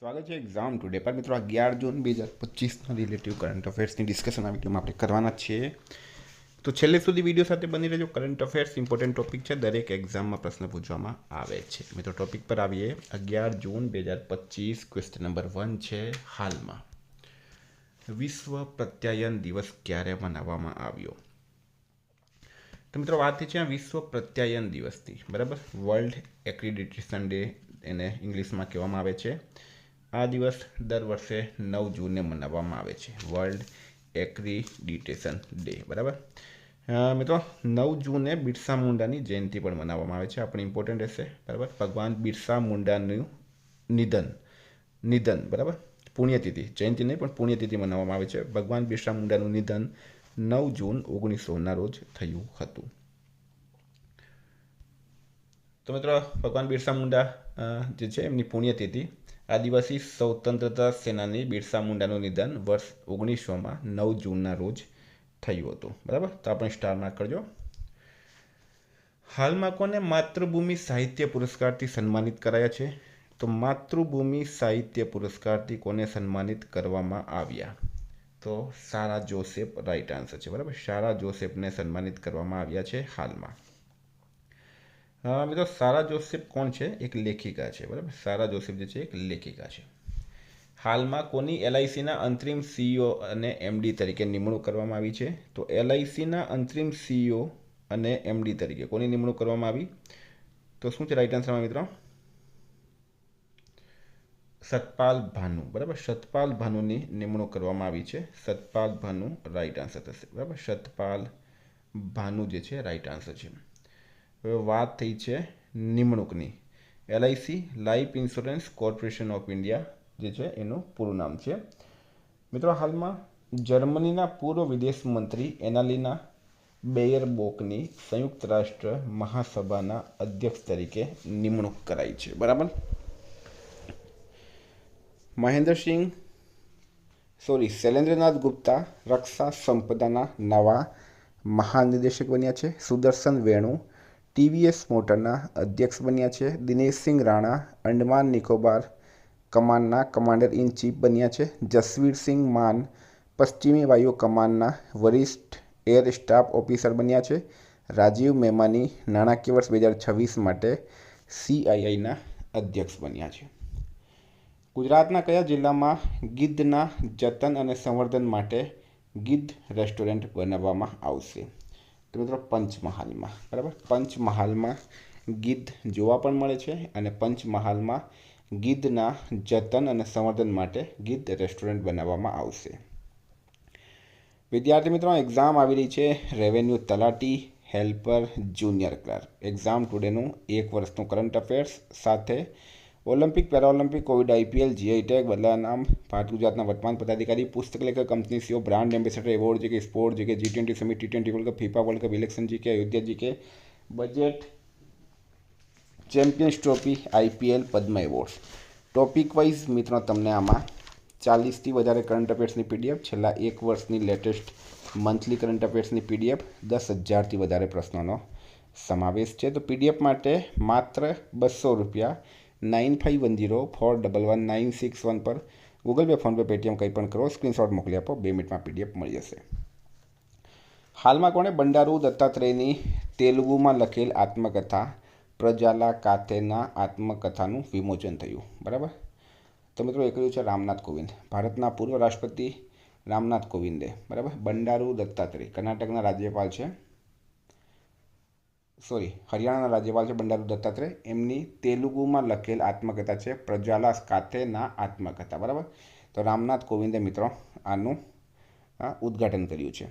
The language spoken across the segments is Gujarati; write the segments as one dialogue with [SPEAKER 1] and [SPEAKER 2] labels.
[SPEAKER 1] સ્વાગત છે એક્ઝામ ટુડે પર મિત્રો 11 જૂન 2025ના રિલેટિવ કરંટ અફેર્સની ડિસ્કશન આ વિડીયોમાં આપણે કરવાના છીએ. તો છેલ્લે સુધી વિડીયો સાથે બની રહેજો. કરંટ અફેર્સ ઇમ્પોર્ટન્ટ ટોપિક છે, દરેક એક્ઝામમાં પ્રશ્ન પૂછવામાં આવે છે. મિત્રો ટોપિક પર આવીએ. 11 જૂન 2025 ક્વેશ્ચન નંબર 1 છે. હાલમાં વિશ્વ પ્રત્યાયન દિવસ ક્યારે મનાવવામાં આવ્યો? તો મિત્રો વાત છે આ વિશ્વ પ્રત્યાયન દિવસથી, બરાબર. વર્લ્ડ એક્રિડિટેશન ડે એને ઇંગ્લિશમાં કહેવામાં આવે છે. આ દિવસ દર વર્ષે 9 જૂને મનાવવામાં આવે છે, વર્લ્ડ એક્રિડિટેશન ડે, બરાબર. મિત્રો 9 જૂને બિરસા મુંડાની જયંતિ પણ મનાવવામાં આવે છે. આપણે ઇમ્પોર્ટન્ટ રહેશે, બરાબર. ભગવાન બિરસા મુંડાનું નિધન, બરાબર. પુણ્યતિથિ, જયંતિ નહીં પણ પુણ્યતિથિ મનાવવામાં આવે છે. ભગવાન બિરસા મુંડાનું નિધન 9 જૂન 1900ના રોજ થયું હતું. તો મિત્રો ભગવાન બિરસા મુંડા જે છે એમની પુણ્યતિથિ, આદિવાસી સ્વતંત્રતા સેનાની બિરસા મુંડાનું નિધન વર્ષ 1900માં 9 જૂનના રોજ થયું હતું, બરાબર. તો આપણે સ્ટાર માર્ક કરજો. હાલમાં કોને માતૃભૂમિ સાહિત્ય પુરસ્કારથી સન્માનિત કરાયા છે? તો માતૃભૂમિ સાહિત્ય પુરસ્કારથી કોને સન્માનિત કરવામાં આવ્યા? તો સારા જોસેફ રાઈટ આન્સર છે, બરાબર. સારા જોસેફને સન્માનિત કરવામાં આવ્યા છે હાલમાં. મિત્રો સારા જોસેફ કોણ છે? એક લેખિકા છે, બરાબર. સારા જોસેફ જે છે એક લેખિકા છે. હાલમાં કોની એલઆઈસીના અંતરિમ સીઈઓ અને એમડી તરીકે નિમણૂક કરવામાં આવી છે? તો એલઆઈસીના અંતરિમ સીઈઓ અને એમડી તરીકે કોની નિમણૂક કરવામાં આવી? તો શું છે રાઈટ આન્સરમાં મિત્રો? સતપાલ ભાનુ, બરાબર. સતપાલ ભાનુની નિમણૂક કરવામાં આવી છે. સતપાલ ભાનુ રાઈટ આન્સર થશે, બરાબર. સતપાલ ભાનુ જે છે રાઈટ આન્સર છે. હવે વાત થઈ છે નિમણૂકની. LIC Life Insurance Corporation of India જે છે એનું પૂરું નામ છે. મિત્રો હાલમાં જર્મનીના પૂર્વ વિદેશ મંત્રી એનાલિના બેયરબોકની સંયુક્ત રાષ્ટ્ર મહાસભાના અધ્યક્ષ તરીકે નિમણૂક કરાઈ છે, બરાબર. શૈલેન્દ્રનાથ ગુપ્તા રક્ષા સંપદાના નવા મહાનિદેશક બન્યા છે. સુદર્શન વેણુ ટીવીએસ મોટરના અધ્યક્ષ બન્યા છે. દિનેશસિંહ રાણા અંડમાન નિકોબાર કમાનના કમાન્ડર ઇન ચીફ બન્યા છે. જસવીરસિંહ માન પશ્ચિમી વાયુ કમાનના વરિષ્ઠ એર સ્ટાફ ઓફિસર બન્યા છે. રાજીવ મેમાની નાણાકીય વર્ષ 2026 માટે સીઆઈઆઈના અધ્યક્ષ બન્યા છે. ગુજરાતના કયા જિલ્લામાં ગીધના જતન અને સંવર્ધન માટે ગીધ રેસ્ટોરન્ટ બનાવવામાં આવશે? તો મિત્રો પંચમહાલમાં, બરાબર. પંચમહાલમાં ગીધ જોવા પણ મળે છે અને પંચમહાલમાં ગીધના જતન અને સંવર્ધન માટે ગીધ રેસ્ટોરન્ટ બનાવવામાં આવશે. વિદ્યાર્થી મિત્રો એક્ઝામ આવી રહી છે રેવન્યુ તલાટી, હેલ્પર, જુનિયર ક્લાર્ક. એક્ઝામ ટુડેનું 1 વર્ષનું કરંટ અફેર્સ સાથે Olympic, para Olympic, COVID, IPL, GI tag, બદલા નામ, ભારત ગુજરાતના વર્તમાન પદાધિકારી, પુસ્તક લેખક, company CEO, brand ambassador, award GK, sport GK, G20 summit, T20 world cup, FIFA world cup, election GK, Ayodhya GK, budget, champions trophy, IPL, Padma awards. Topic wise મિત્રો તમને આમાં 40થી વધારે કરંટ અફેર્સની પીડીએફ, છેલ્લા 1 વર્ષની લેટેસ્ટ મંથલી કરંટ અફેર્સની પીડીએફ, 10,000થી વધારે પ્રશ્નોનો સમાવેશ છે. તો પીડીએફ માટે માત્ર 200 રૂપિયા 9510411961 પર ગૂગલ પે, ફોનપે, પેટીએમ કંઈ પણ કરો, સ્ક્રીનશોટ મોકલી આપો, 2 મિનિટમાં પીડીએફ મળી જશે. હાલમાં કોણે બંડારુ દત્તાત્રેયની તેલુગુમાં લખેલ આત્મકથા પ્રજાલા કાથેના આત્મકથાનું વિમોચન થયું? બરાબર. તો મિત્રો એ કહ્યું છે રામનાથ કોવિંદ, ભારતના પૂર્વ રાષ્ટ્રપતિ રામનાથ કોવિંદે, બરાબર. બંડારુ દત્તાત્રેય કર્ણાટકના રાજ્યપાલ છે, હરિયાણાના રાજ્યપાલ છે બંડારુ દત્તાત્રેય. એમની તેલુગુમાં લખેલ આત્મકથા છે પ્રજાલા કાથેના આત્મકથા, બરાબર. તો રામનાથ કોવિંદે મિત્રો આનું ઉદ્ઘાટન કર્યું છે.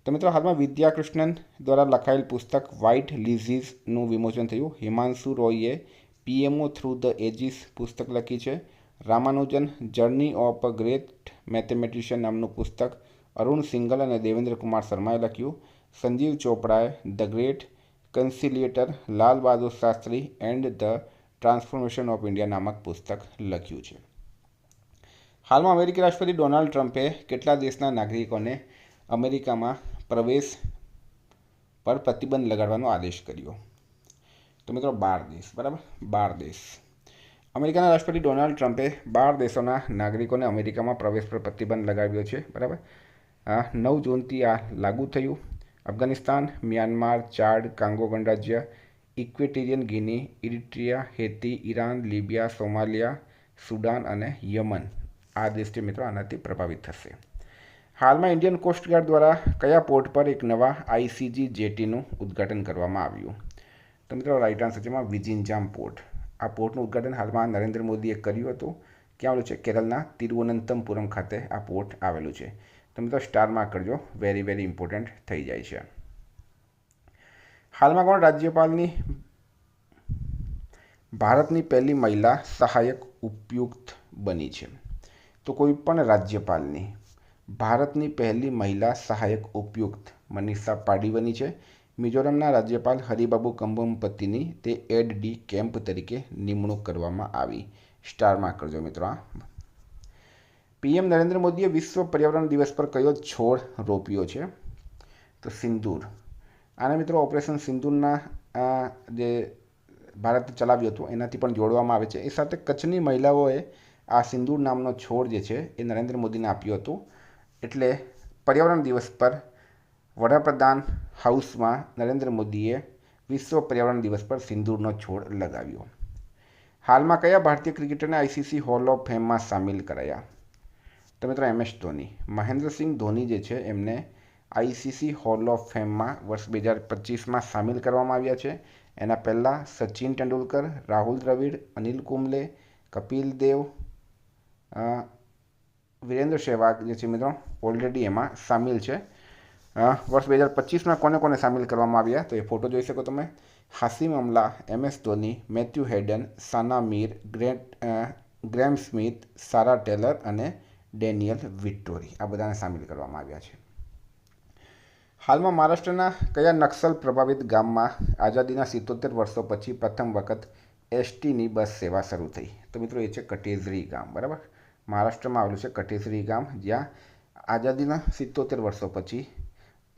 [SPEAKER 1] તો મિત્રો હાલમાં વિદ્યાકૃષ્ણન દ્વારા લખાયેલ પુસ્તક વ્હાઇટ લિઝીઝનું વિમોચન થયું. હિમાંશુ રોયે પીએમઓ થ્રુ ધ એજીસ પુસ્તક લખી છે. Ramanujan journey of a great mathematician નામનું પુસ્તક અરુણ સિંઘલ અને દેવેન્દ્ર કુમાર શર્માએ લખ્યું. સંજીવ ચોપડાએ the great conciliator, Lal Bahadur Shastri and the transformation of India નામક પુસ્તક લખ્યું છે. હાલમાં અમેરિકી રાષ્ટ્રપતિ ડોનાલ્ડ ટ્રમ્પે કેટલા દેશના નાગરિકોને અમેરિકામાં પ્રવેશ પર પ્રતિબંધ લગાડવાનો આદેશ કર્યો? તો મિત્રો 12 દેશ, બરાબર. 12 દેશ. અમેરિકાના રાષ્ટ્રપતિ ડોનાલ્ડ ટ્રમ્પે 12 દેશોના નાગરિકોને અમેરિકામાં પ્રવેશ પર પ્રતિબંધ લગાવ્યો છે. બરાબર, 9 જૂનથી આ લાગુ થયું. અફઘાનિસ્તાન, મ્યાનમાર, ચાડ, કાંગો ગણરાજ્ય, Equatorial Guinea, Eritrea, Haiti, Iran, Libya, Somalia, Sudan અને યમન આ દેશ છે મિત્રો આનાથી પ્રભાવિત થશે. હાલમાં ઇન્ડિયન કોસ્ટગાર્ડ દ્વારા કયા પોર્ટ પર એક નવા આઈસીજી જેટીનું ઉદ્ઘાટન કરવામાં આવ્યું? તો મિત્રો રાઇટ આન્સર છે એમાં વિજિંજામ પોર્ટ. આ પોર્ટનું ઉદ્ઘાટન હાલમાં નરેન્દ્ર મોદીએ કર્યું હતું. ક્યાં આવેલું છે? કેરળના તિરુવનંતપુરમ ખાતે આ પોર્ટ આવેલું છે. તો મિત્રો સ્ટારમાં કરજો, વેરી વેરી ઇમ્પોર્ટન્ટ થઈ જાય છે. હાલમાં કોણ ભારતની પહેલી મહિલા સહાયક ઉપાયુક્ત બની છે? તો કોઈ પણ રાજ્યપાલની ભારતની પહેલી મહિલા સહાયક ઉપાયુક્ત મનીષા પાડી બની છે. મિઝોરમના રાજ્યપાલ હરિબાબુ કંબોમપતિની તે એડ ડી કેમ્પ તરીકે નિમણૂક કરવામાં આવી. સ્ટારમાં કરજો મિત્રો. પીએમ નરેન્દ્ર મોદીએ વિશ્વ પર્યાવરણ દિવસ પર કયો છોડ રોપ્યો છે? તો સિંદૂર. આને મિત્રો ઓપરેશન સિંદૂરના જે ભારતે ચલાવ્યું હતું એનાથી પણ જોડવામાં આવે છે. એ સાથે કચ્છની મહિલાઓએ આ સિંદૂર નામનો છોડ જે છે એ નરેન્દ્ર મોદીને આપ્યું હતું. એટલે પર્યાવરણ દિવસ પર વડાપ્રધાન હાઉસમાં નરેન્દ્ર મોદીએ વિશ્વ પર્યાવરણ દિવસ પર સિંદૂરનો છોડ લગાવ્યો. હાલમાં કયા ભારતીય ક્રિકેટરને આઈસીસી હોલ ઓફ ફેમમાં સામેલ કરાયા? તો મિત્રો MS ધોની. મહેન્દ્રસિંહ ધોની જે છે એમને આઈસીસી હોલ ઓફ ફેમમાં વર્ષ 2025માં સામેલ કરવામાં આવ્યા છે. એના પહેલાં સચિન તેંડુલકર, રાહુલ દ્રવિડ, અનિલ કુંબલે, કપિલ દેવ, વિરેન્દ્ર સહેવાગ જે છે મિત્રો ઓલરેડી એમાં સામેલ છે. વર્ષ 2025માં કોને કોને સામેલ કરવામાં આવ્યા? તો એ ફોટો જોઈ શકો તમે. Hashim Amla, MS Dhoni, Matthew Hayden, Sana Mir, Graeme Smith, Sarah Taylor અને ડેનિયલ વિક્ટોરી આ બધાને સામેલ કરવામાં આવ્યા છે. હાલમાં મહારાષ્ટ્રના કયા નક્સલ પ્રભાવિત ગામમાં આઝાદીના 77 વર્ષો પછી પ્રથમ વખત એસટીની બસ સેવા શરૂ થઈ? તો મિત્રો એ છે કટેઝરી ગામ. બરાબર, મહારાષ્ટ્રમાં આવેલું છે કટેઝરી ગામ, જ્યાં આઝાદીના 77 વર્ષો પછી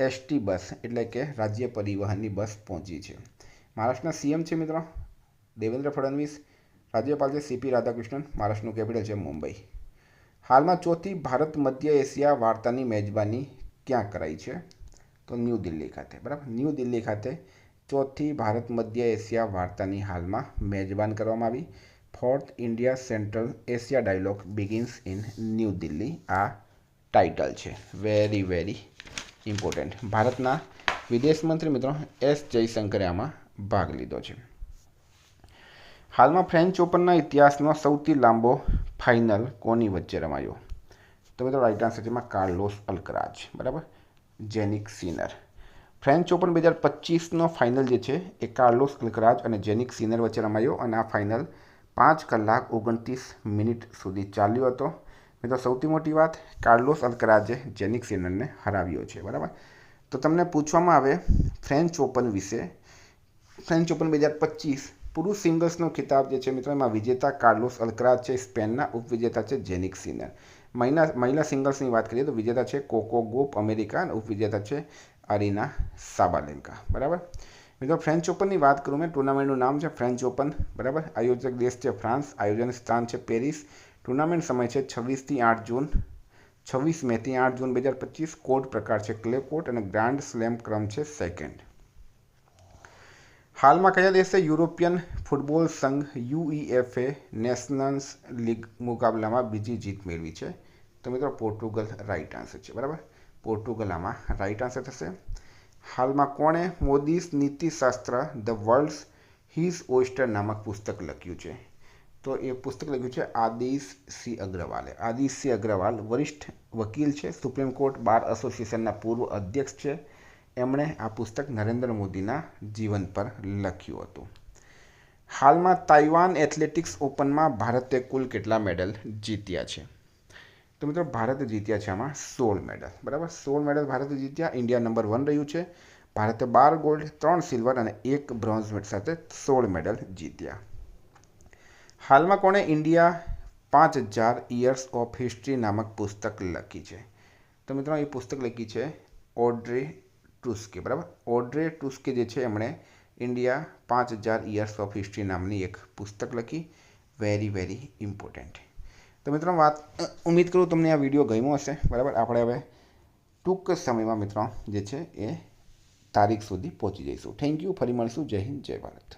[SPEAKER 1] એસટી બસ એટલે કે રાજ્ય પરિવહનની બસ પહોંચી છે. મહારાષ્ટ્રના સીએમ છે મિત્રો દેવેન્દ્ર ફડણવીસ, રાજ્યપાલ છે CP રાધાકૃષ્ણન, મહારાષ્ટ્રનું કેપિટલ છે મુંબઈ. હાલમાં ચોથી ભારત મધ્ય એશિયા વાર્તાની મેજબાની ક્યાં કરાઈ છે? તો ન્યૂ દિલ્હી ખાતે. બરાબર, ન્યૂ દિલ્હી ખાતે ચોથી ભારત મધ્ય એશિયા વાર્તાની હાલમાં મેજબાન કરવામાં આવી. 4th India central Asia dialogue begins in new Delhi આ ટાઇટલ છે. Very very important. ભારતના વિદેશ મંત્રી મિત્રો S જયશંકરે આમાં ભાગ લીધો છે. હાલમાં ફ્રેન્ચ ઓપનના ઇતિહાસનો સૌથી લાંબો ફાઇનલ કોની વચ્ચે રમાયો? તો મિત્રો રાઇટ આન્સર છે એમાં કાર્લોસ અલ્કરાજ. બરાબર, જેનિક સિનર. ફ્રેન્ચ ઓપન 2025નો ફાઇનલ જે છે એ કાર્લોસ અલ્કરાજ અને જેનિક સિનર વચ્ચે રમાયો અને આ ફાઇનલ 5 કલાક 29 મિનિટ સુધી ચાલ્યો હતો. મિત્રો સૌથી મોટી વાત, કાર્લોસ અલ્કરાજે જેનિક સિનરને હરાવ્યો છે. બરાબર, તો તમને પૂછવામાં આવે ફ્રેન્ચ ઓપન વિશે. ફ્રેન્ચ ઓપન 2025 પુરુષ સિંગલ્સનો ખિતાબ જે છે મિત્રો એમાં વિજેતા કાર્લોસ અલ્કરાજ છે, સ્પેનના ઉપવિજેતા છે જેનિક સિનર. મહિલા સિંગલ્સની વાત કરીએ તો વિજેતા છે કોકો ગોફ અમેરિકા અને ઉપવિજેતા છે અરીના સાબાલેન્કા. બરાબર, મિત્રો ફ્રેન્ચ ઓપનની વાત કરું મેં, ટુર્નામેન્ટનું નામ છે ફ્રેન્ચ ઓપન. બરાબર, આયોજક દેશ છે ફ્રાન્સ, આયોજન સ્થાન છે પેરિસ, ટુર્નામેન્ટ સમય છે 26 મેથી 8 જૂન 2025. કોર્ટ પ્રકાર છે ક્લે કોર્ટ અને ગ્રાન્ડ સ્લેમ ક્રમ છે સેકન્ડ. હાલમાં કયા દેશે યુરોપિયન ફૂટબોલ સંઘ UEFA નેશન્સ લીગ મુકાબલામાં બીજી જીત મેળવી છે? તો મિત્રો પોર્ટુગલ રાઇટ આન્સર છે. બરાબર, પોર્ટુગલ આમાં રાઇટ આન્સર થશે. હાલમાં કોણે મોદીસ નીતિશાસ્ત્ર ધ વર્લ્ડ્સ હિઝ ઓયસ્ટર નામક પુસ્તક લખ્યું છે? તો એ પુસ્તક લખ્યું છે આદિશ સિંહ અગ્રવાલે. આદિશ સિંહ અગ્રવાલ વરિષ્ઠ વકીલ છે, સુપ્રીમ કોર્ટ બાર એસોસિએશનના પૂર્વ અધ્યક્ષ છે. એમણે આ પુસ્તક નરેન્દ્ર મોદીના જીવન પર લખ્યું હતું. હાલમાં તાઇવાન એથ્લેટિક્સ ઓપનમાં ભારતે કુલ કેટલા મેડલ જીત્યા છે? તો મિત્રો ભારતે જીત્યા છે આમાં 16 મેડલ. બરાબર, 16 મેડલ ભારતે જીત્યા. ઇન્ડિયા નંબર 1 રહ્યું છે. ભારતે 12 ગોલ્ડ, 3 સિલ્વર અને 1 બ્રોન્ઝ મેડલ સાથે 16 મેડલ જીત્યા. હાલમાં કોણે ઇન્ડિયા 5000 યર્સ ઓફ હિસ્ટ્રી નામક પુસ્તક લખી છે? તો મિત્રો એ પુસ્તક લખી છે ઓડ્રે ટુસ્કે. બરાબર, ઓડ્રે ટુસ્કે જે છે એમણે ઇન્ડિયા 5000 યર્સ ઓફ હિસ્ટ્રી નામની એક પુસ્તક લખી. Very important. તો મિત્રો ઉમ્મીદ કરું તમને આ વિડીયો ગમ્યો હશે. બરાબર, આપણે હવે ટૂંક સમયમાં મિત્રો જે છે એ તારીખ સુધી પહોંચી જઈશું. Thank you. ફરી મળીશું. જય હિન્દ, જય ભારત.